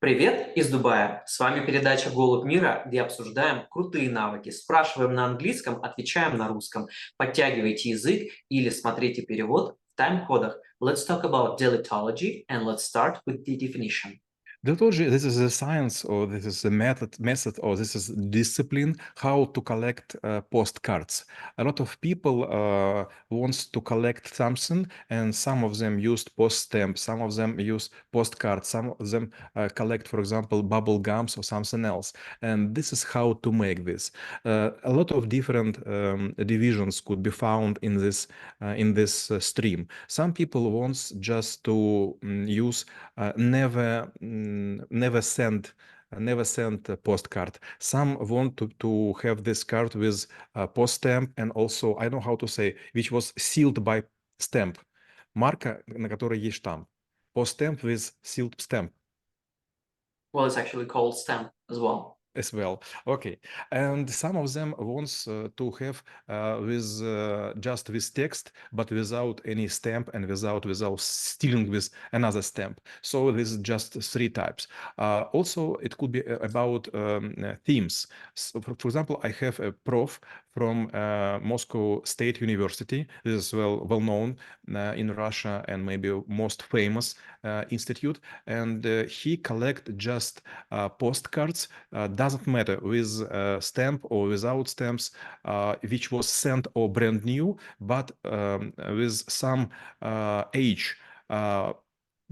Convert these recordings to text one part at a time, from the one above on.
Привет из Дубая! С вами передача «Голубь мира», где обсуждаем крутые навыки, спрашиваем на английском, отвечаем на русском. Подтягивайте язык или смотрите перевод в тайм-кодах. Let's talk about deletology and let's start with the definition. Dermatology, this is a science, or this is a method, or this is discipline how to collect postcards. A lot of people wants to collect something, and some of them use post stamps, some of them use postcards, some of them collect, for example, bubble gums or something else. And this is how to make this. A lot of different divisions could be found in this stream. Some people wants just to use never send a postcard. Some want to have this card with a post stamp, and also I know how to say, which was sealed by stamp. Марка, на которой есть штамп. Post stamp with sealed stamp Well, it's actually called stamp as well. as well. Okay, and some of them wants to have with just with text, but without any stamp and without stealing with another stamp. So this is just three types. Also, it could be about themes. So for example, I have a prof from Moscow State University. This is well known in Russia and maybe most famous institute, and he collect just postcards. Doesn't matter with stamp or without stamps, which was sent or brand new, but with some age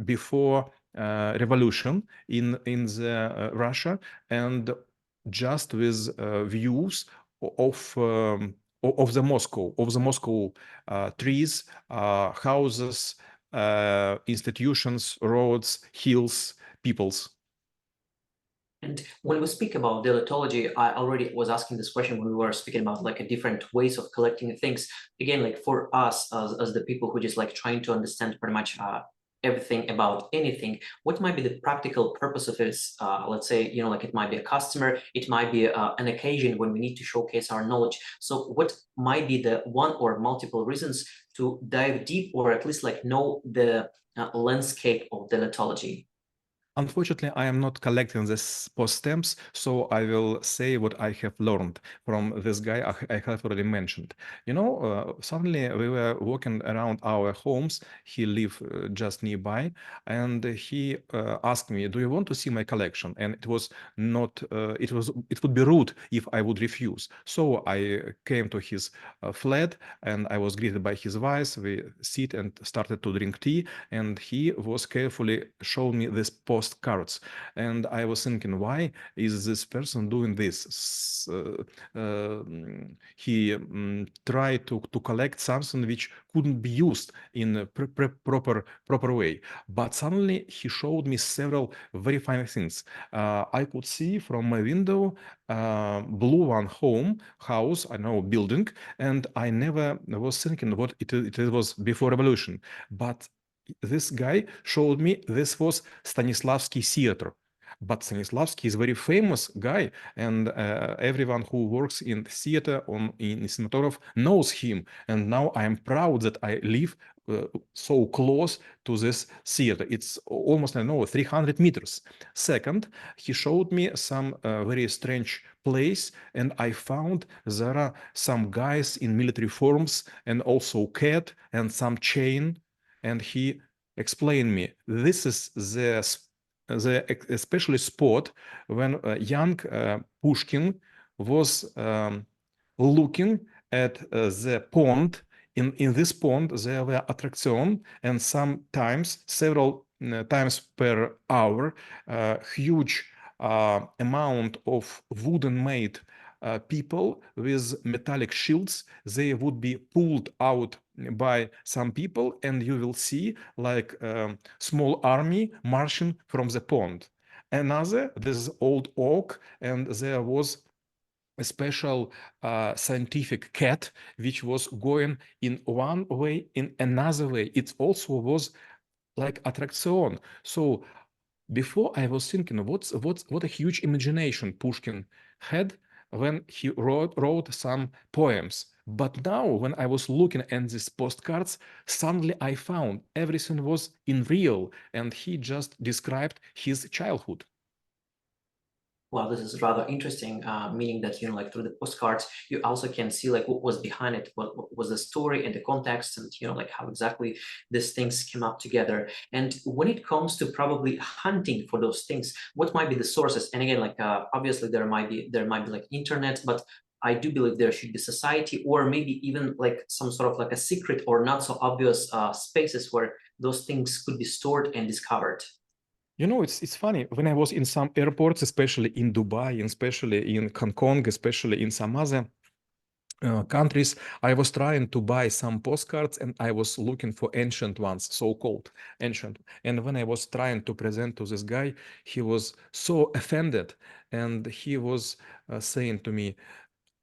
before revolution in the Russia, and just with views of the Moscow trees, houses, institutions, roads, hills, peoples. And when we speak about deletology, I already was asking this question when we were speaking about like a different ways of collecting things. Again, like for us as the people who just like trying to understand pretty much everything about anything, what might be the practical purpose of this? Let's say, like it might be a customer, it might be an occasion when we need to showcase our knowledge. So what might be the one or multiple reasons to dive deep or at least like know the landscape of deletology? Unfortunately, I am not collecting this post stamps, so I will say what I have learned from this guy I have already mentioned. Suddenly we were walking around our homes. He lived just nearby, and he asked me, "Do you want to see my collection?" And it was not. It would be rude if I would refuse. So I came to his flat, and I was greeted by his wife. We sit and started to drink tea, and he was carefully showing me this postcards, and I was thinking, why is this person doing this? He tried to collect something which couldn't be used in a proper way, but suddenly he showed me several very fine things. I could see from my window blue one house, I know, building, and I never was thinking what it was before revolution, but this guy showed me this was Stanislavski theater. But Stanislavski is a very famous guy, and everyone who works in theater in cinematograph knows him. And now I am proud that I live so close to this theater. It's almost, I don't know, 300 meters. Second, he showed me some very strange place, and I found there are some guys in military forms and also cat and some chain, and he explained me this is the especially spot when young Pushkin was looking at the pond. In this pond there were attraction, and sometimes several times per hour huge amount of wooden made people with metallic shields, they would be pulled out by some people, and you will see like small army marching from the pond. Another, this old oak, and there was a special scientific cat which was going in one way, in another way. It also was like attraction. So before I was thinking, what a huge imagination Pushkin had when he wrote some poems. But now, when I was looking at these postcards, suddenly I found everything was in real, and he just described his childhood. Wow, this is rather interesting, meaning that, like through the postcards, you also can see like what was behind it, what was the story and the context, and like how exactly these things came up together. And when it comes to probably hunting for those things, what might be the sources? And again, like obviously there might be like internet, but I do believe there should be society, or maybe even like some sort of like a secret or not so obvious spaces where those things could be stored and discovered. It's funny. When I was in some airports, especially in Dubai, and especially in Hong Kong, especially in some other countries, I was trying to buy some postcards and I was looking for ancient ones, so-called ancient. And when I was trying to present to this guy, he was so offended and he was saying to me,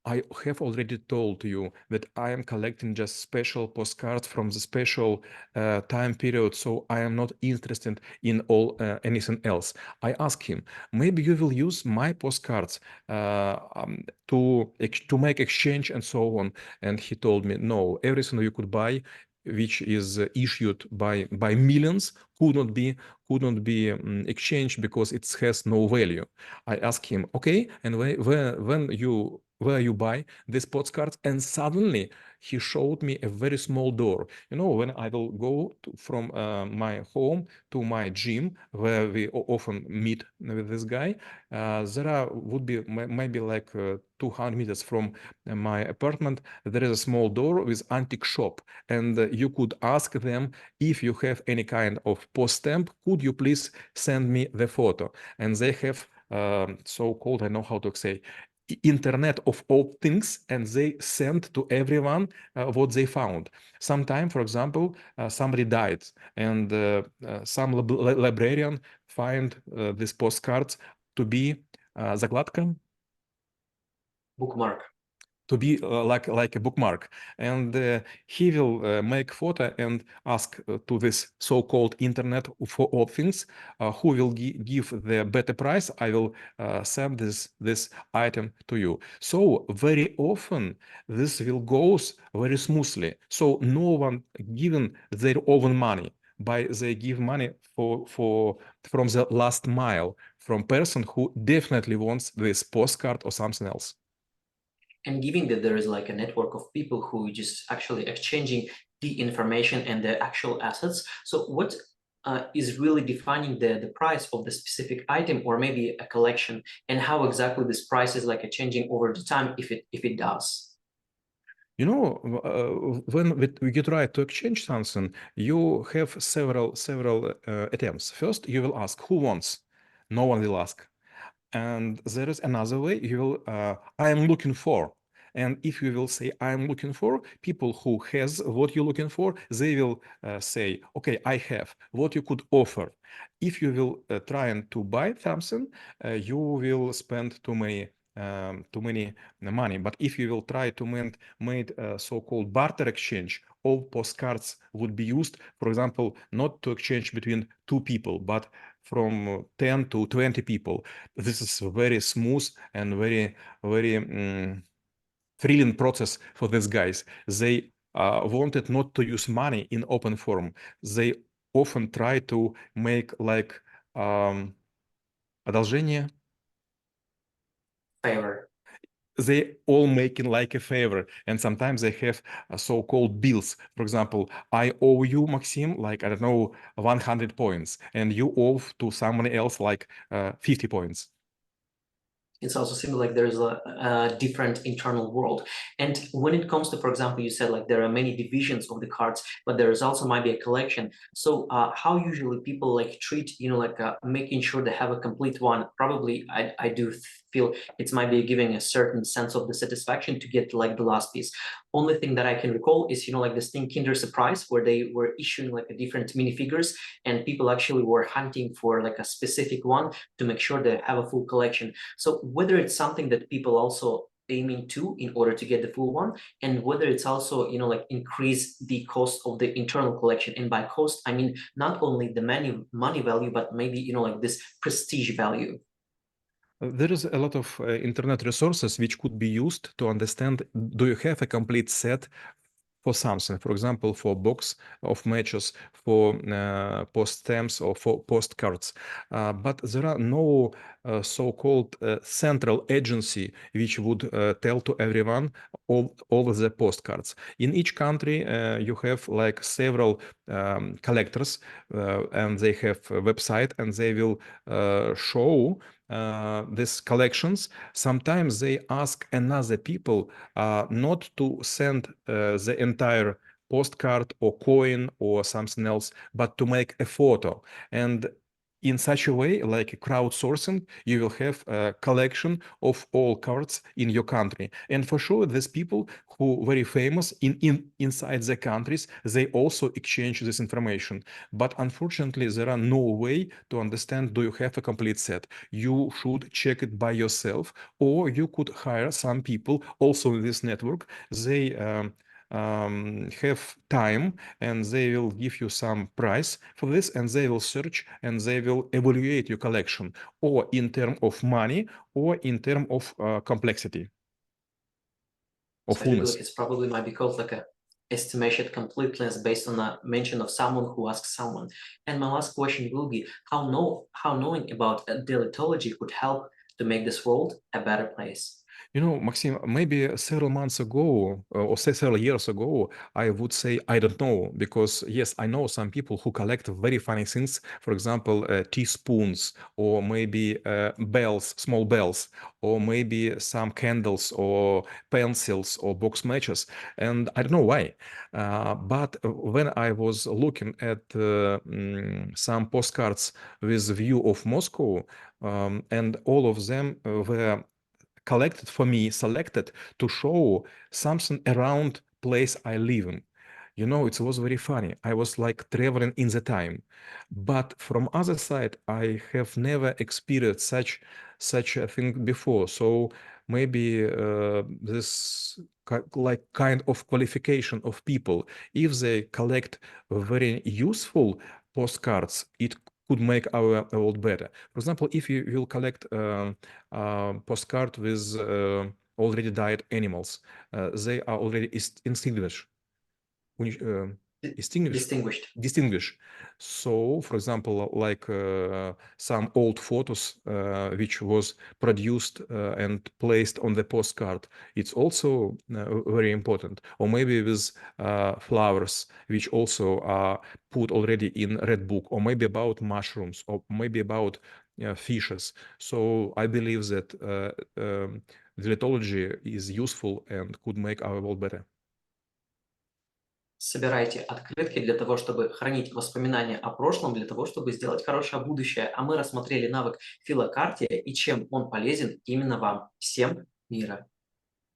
I have already told you that I am collecting just special postcards from the special time period, so I am not interested in all anything else. I asked him, maybe you will use my postcards to make exchange and so on. And he told me, no, everything you could buy, which is issued by millions, could not be exchanged because it has no value. I asked him, okay, and where you buy these postcards, and suddenly he showed me a very small door. When I will go from my home to my gym, where we often meet with this guy, would be maybe like 200 meters from my apartment. There is a small door with antique shop, and you could ask them, if you have any kind of post stamp, could you please send me the photo? And they have so-called, I know how to say, internet of all things, and they send to everyone what they found. Sometime, for example, somebody died, and some librarian find these postcards to be закладка, Bookmark. to be like a bookmark, and he will make photo and ask to this so-called internet for all things, who will give the better price. I will send this item to you. So very often this will goes very smoothly, so no one given their own money, by they give money from the last mile, from person who definitely wants this postcard or something else. And given that there is like a network of people who just actually exchanging the information and the actual assets, so what is really defining the price of the specific item or maybe a collection, and how exactly this price is like a changing over the time, if it does? When we try to exchange something, you have several attempts. First, you will ask who wants. No one will ask. And there is another way. You will I am looking for. And if you will say I am looking for, people who has what you're looking for, they will say, okay, I have what you could offer. If you will trying to buy something, you will spend too many money. But if you will try to made so-called barter exchange, all postcards would be used, for example, not to exchange between two people, but from 10 to 20 people. This is very smooth and very thrilling process for these guys. They wanted not to use money in open form. They often try to make like одолжение. Favor. They all making like a favor, and sometimes they have so-called bills. For example, I owe you, Maxim, like, I don't know, 100 points, and you owe to someone else like 50 points. It's also seems like there's a different internal world. And when it comes to, for example, you said like there are many divisions of the cards, but there is also might be a collection. So how usually people like treat, like making sure they have a complete one? Probably I do feel it might be giving a certain sense of the satisfaction to get like the last piece. Only thing that I can recall is, like this thing Kinder Surprise, where they were issuing like a different minifigures, and people actually were hunting for like a specific one to make sure they have a full collection. So whether it's something that people also aiming to in order to get the full one, and whether it's also, like increase the cost of the internal collection. And by cost, I mean not only the money value, but maybe, like this prestige value. There is a lot of internet resources which could be used to understand, do you have a complete set for something, for example, for box of matches, for post stamps or for postcards. But there are no so-called central agency, which would tell to everyone all the postcards. In each country, you have like several collectors, and they have a website, and they will show these collections. Sometimes they ask another people not to send the entire postcard or coin or something else, but to make a photo. And in such a way, like crowdsourcing, you will have a collection of all cards in your country. And for sure, these people who are very famous inside the countries, they also exchange this information. But unfortunately, there are no way to understand, do you have a complete set? You should check it by yourself, or you could hire some people also in this network. They have time, and they will give you some price for this, and they will search and they will evaluate your collection, or in terms of money, or in terms of complexity or So I feel fullness. like it's probably might be called like a estimation completeness based on a mention of someone who asks someone. And my last question will be how knowing about deletology could help to make this world a better place. You know, Maxim, maybe several months ago, or say several years ago, I would say I don't know, because yes, I know some people who collect very funny things. For example, teaspoons, or maybe bells, small bells, or maybe some candles, or pencils, or box matches, and I don't know why. But when I was looking at some postcards with view of Moscow, and all of them were collected for me, selected to show something around place I live in. You know, it was very funny. I was like traveling in the time. But from other side, I have never experienced such a thing before. So maybe this like kind of qualification of people, if they collect very useful postcards, it could make our world better. For example, if you will collect postcard with already died animals, they are already extinguished. Extinguished. Distinguished. Distinguish. So, for example, like some old photos which was produced and placed on the postcard, it's also very important. Or maybe with flowers, which also are put already in red book, or maybe about mushrooms, or maybe about fishes. So I believe that deletology is useful and could make our world better. Собирайте открытки для того, чтобы хранить воспоминания о прошлом, для того, чтобы сделать хорошее будущее. А мы рассмотрели навык филокартия и чем он полезен именно вам. Всем мира!